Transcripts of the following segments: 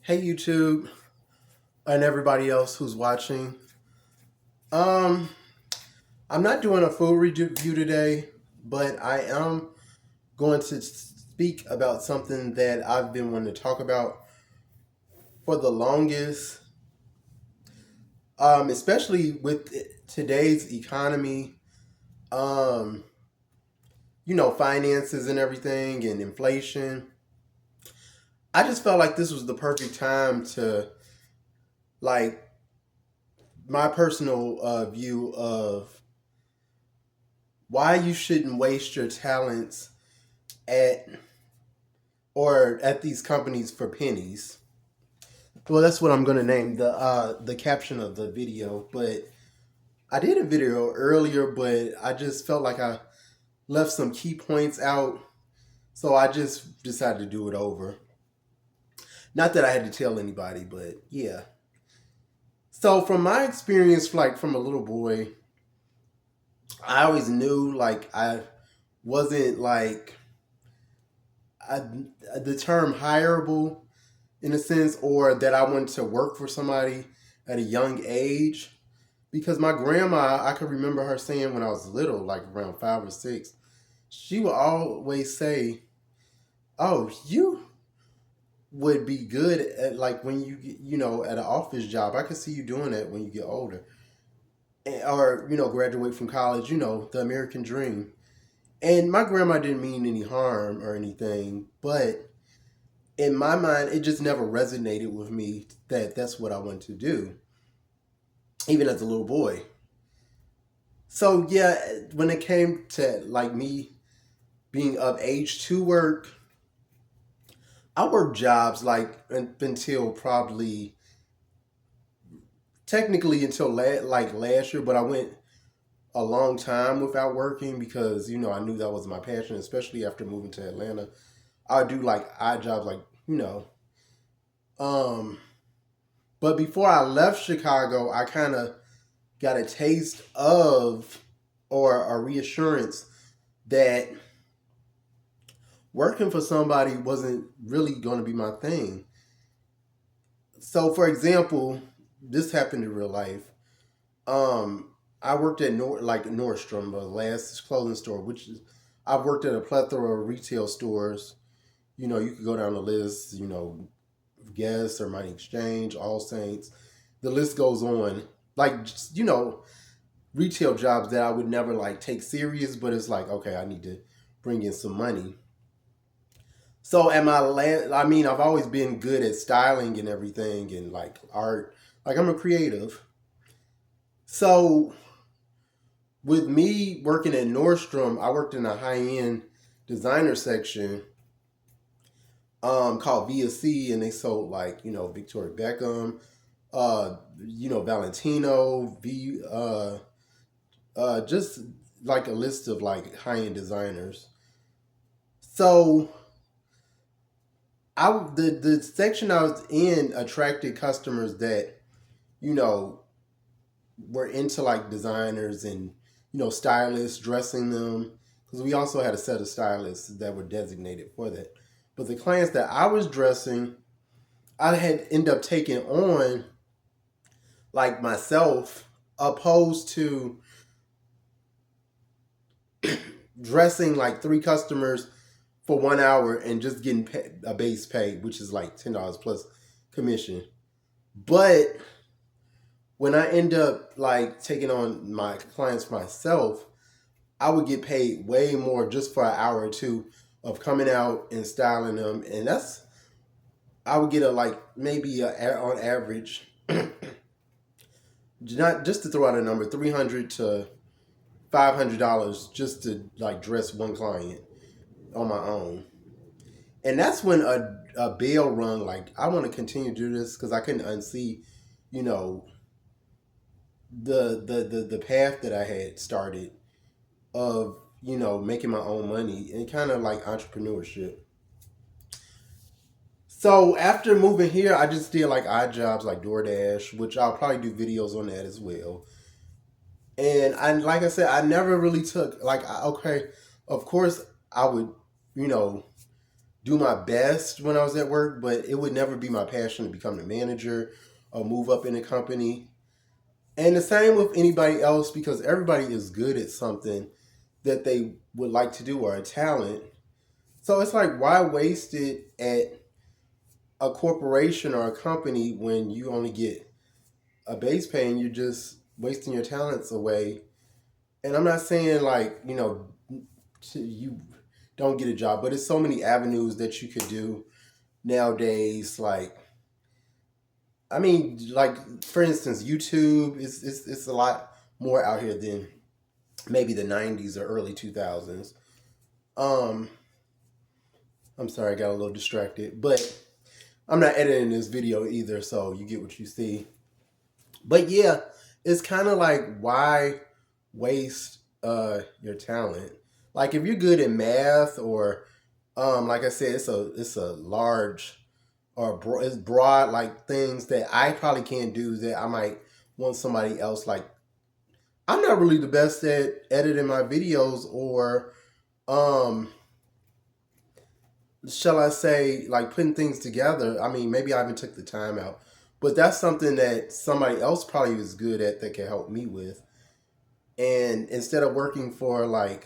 Hey YouTube and everybody else who's watching. Um, I'm not doing a full review today, but I am going to speak about something that I've been wanting to talk about for the longest. Especially with today's economy, um, finances and everything and inflation. I just felt like this was the perfect time to like my personal view of why you shouldn't waste your talents at at these companies for pennies. Well, that's what I'm gonna name the caption of the video. But I did a video earlier, but I just felt like I left some key points out, so I just decided to do it over. Not that I had to tell anybody, but yeah. So from my experience, like from a little boy, I always knew like I wasn't like I, the term hireable in a sense, or that I wanted to work for somebody at a young age. Because my grandma, I could remember her saying when I was little, like around 5 or 6, she would always say, "Oh, you would be good at like when you get, at an office job. I could see you doing that when you get older, or graduate from college. The American dream." And my grandma didn't mean any harm or anything, but in my mind, it just never resonated with me that that's what I wanted to do, even as a little boy. So yeah, when it came to like me being of age to work, I worked jobs like until probably technically until like last year, but I went a long time without working because I knew that was my passion, especially after moving to Atlanta. I would do like odd jobs, like um. But before I left Chicago, I kind of got a taste of or a reassurance that working for somebody wasn't really going to be my thing. So, for example, this happened in real life. I worked at Nordstrom, the last clothing store, which is I've worked at a plethora of retail stores. You could go down the list. Guess or Money Exchange, All Saints. The list goes on. Like just, retail jobs that I would never like take serious, but it's like, okay, I need to bring in some money. So at my last, I mean, I've always been good at styling and everything and like art. Like I'm a creative. So with me working at Nordstrom, I worked in a high end designer section called VSC, and they sold like Victoria Beckham, Valentino, just like a list of like high end designers. So the section I was in attracted customers that you know were into like designers and stylists dressing them, because we also had a set of stylists that were designated for that. But the clients that I was dressing, I had ended up taking on like myself, opposed to dressing like three customers for 1 hour and just getting a base pay, which is like $10 plus commission. But when I end up like taking on my clients myself, I would get paid way more just for an hour or two of coming out and styling them, and I would get a like maybe on average, not just to throw out a number, $300 to $500 just to like dress one client on my own. And that's when a bell rung, like I want to continue to do this, because I couldn't unsee, you know, the path that I had started of making my own money and kind of like entrepreneurship. So after moving here, I just did like odd jobs like DoorDash, which I'll probably do videos on that as well. And like I said, I never really took like okay, of course I would you know do my best when I was at work, but it would never be my passion to become a manager or move up in a company. And the same with anybody else, because everybody is good at something that they would like to do or a talent. So it's like, why waste it at a corporation or a company when you only get a base pay and you're just wasting your talents away? And I'm not saying like, you don't get a job, but it's so many avenues that you could do nowadays. Like, I mean, like for instance, YouTube is a lot more out here than maybe the 90s or early 2000s. Um, I'm sorry, I got a little distracted, but I'm not editing this video either, so you get what you see. But yeah, it's kind of like, why waste your talent? Like if you're good at math, or like I said, it's a large or it's broad, like things that I probably can't do that I might want somebody else. Like I'm not really the best at editing my videos, or um shall I say, like putting things together. I mean, maybe I haven't took the time out, but that's something that somebody else probably is good at that can help me with. And instead of working for like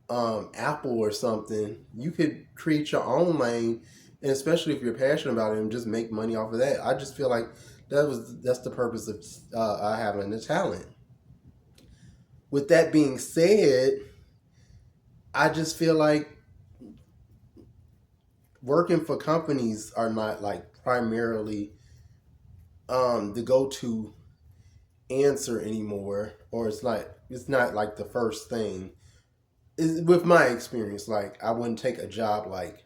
Apple or something, you could create your own lane, and especially if you're passionate about it, and just make money off of that. I just feel like that's the purpose of having the talent. With that being said, I just feel like working for companies are not like primarily the go-to answer anymore, or it's not like the first thing. With my experience, like I wouldn't take a job, like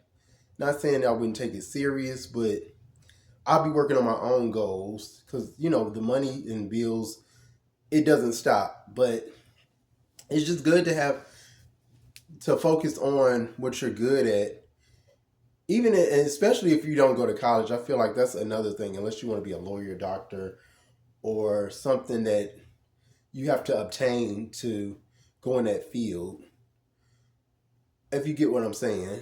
not saying that I wouldn't take it serious, but I'll be working on my own goals, because the money and bills, it doesn't stop. But it's just good to have to focus on what you're good at, even and especially if you don't go to college. I feel like that's another thing, unless you want to be a lawyer, doctor, or something that you have to obtain to go in that field, if you get what I'm saying.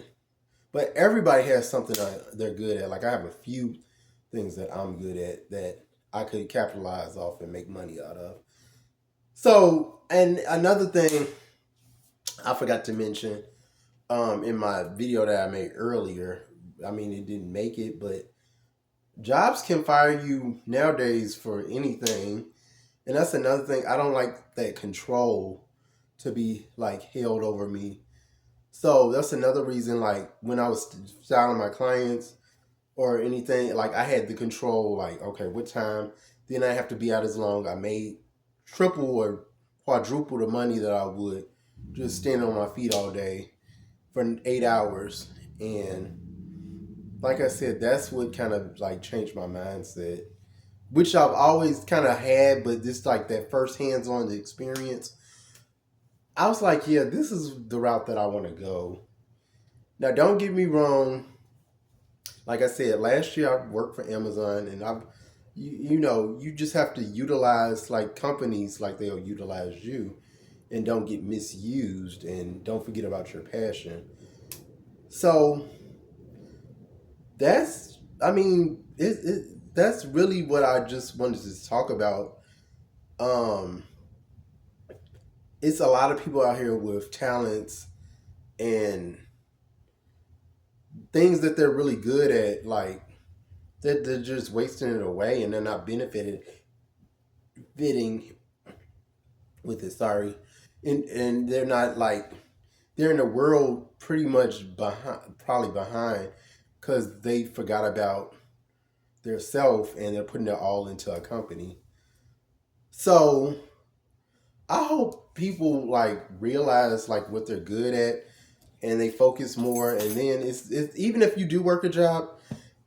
But everybody has something that they're good at. Like I have a few things that I'm good at that I could capitalize off and make money out of. So, and another thing I forgot to mention in my video that I made earlier, I mean, it didn't make it, but jobs can fire you nowadays for anything. And that's another thing. I don't like that control to be like held over me. So that's another reason, like when I was styling my clients or anything, like I had the control, like, okay, what time? Then I have to be out as long. I made triple or quadruple the money that I would just standing on my feet all day for 8 hours. And like I said, that's what kind of like changed my mindset, which I've always kind of had, but this like that first hands-on experience, I was like, yeah, this is the route that I want to go. Now, don't get me wrong. Like I said, last year I worked for Amazon, and you just have to utilize like companies like they'll utilize you, and don't get misused, and don't forget about your passion. So I mean, that's really what I just wanted to talk about. Um, it's a lot of people out here with talents and things that they're really good at, like they're just wasting it away, and they're not fitting with it. Sorry, and they're not like they're in the world pretty much behind, probably behind, because they forgot about their self and they're putting it all into a company. So I hope people like realize like what they're good at, and they focus more. And then it's even if you do work a job,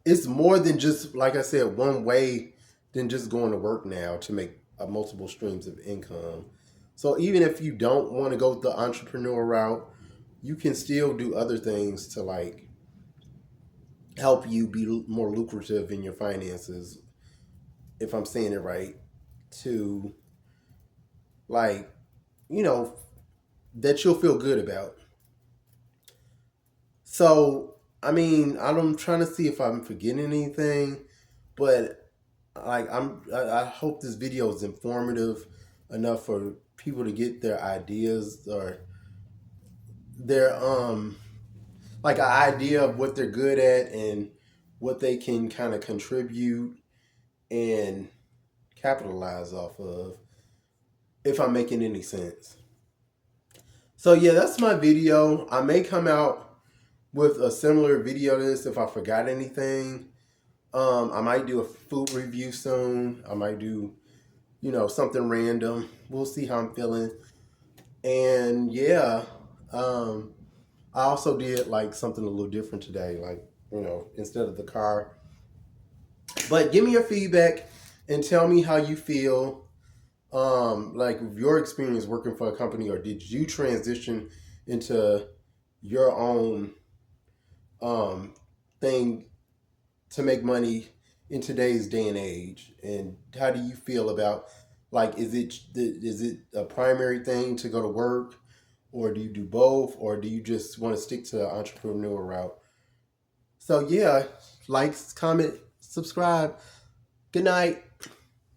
it's more than just, like I said, one way than just going to work now to make multiple streams of income. So even if you don't want to go the entrepreneur route, you can still do other things to like help you be more lucrative in your finances, if I'm saying it right, to like, you know, that you'll feel good about. So, I mean, I'm trying to see if I'm forgetting anything, but like I hope this video is informative enough for people to get their ideas or their like an idea of what they're good at and what they can kind of contribute and capitalize off of, if I'm making any sense. So yeah, that's my video. I may come out with a similar video to this if I forgot anything. I might do a food review soon. I might do, something random. We'll see how I'm feeling. And yeah, um, I also did like something a little different today, like, instead of the car. But give me your feedback and tell me how you feel. Like your experience working for a company, or did you transition into your own um, thing to make money in today's day and age? And how do you feel about, like, is it a primary thing to go to work, or do you do both, or do you just want to stick to the entrepreneur route? So yeah, like, comment, subscribe. Good night.